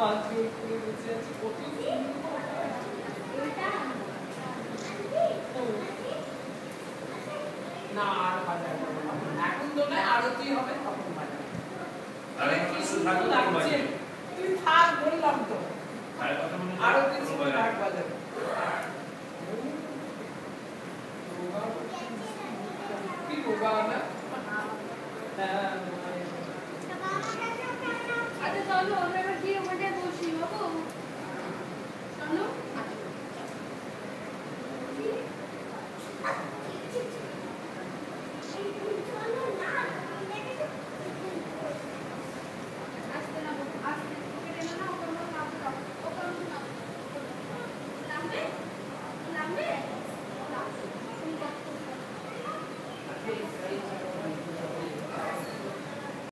না আর বাজার এখন তো না আরতি হবে তখন বাজার আরে কি সুন্দর লাগছে তুই থাক বললাম তো আরে কথা মনে আরতি সময় রাখ বাজার কি হোগা না আরে চলো ওরা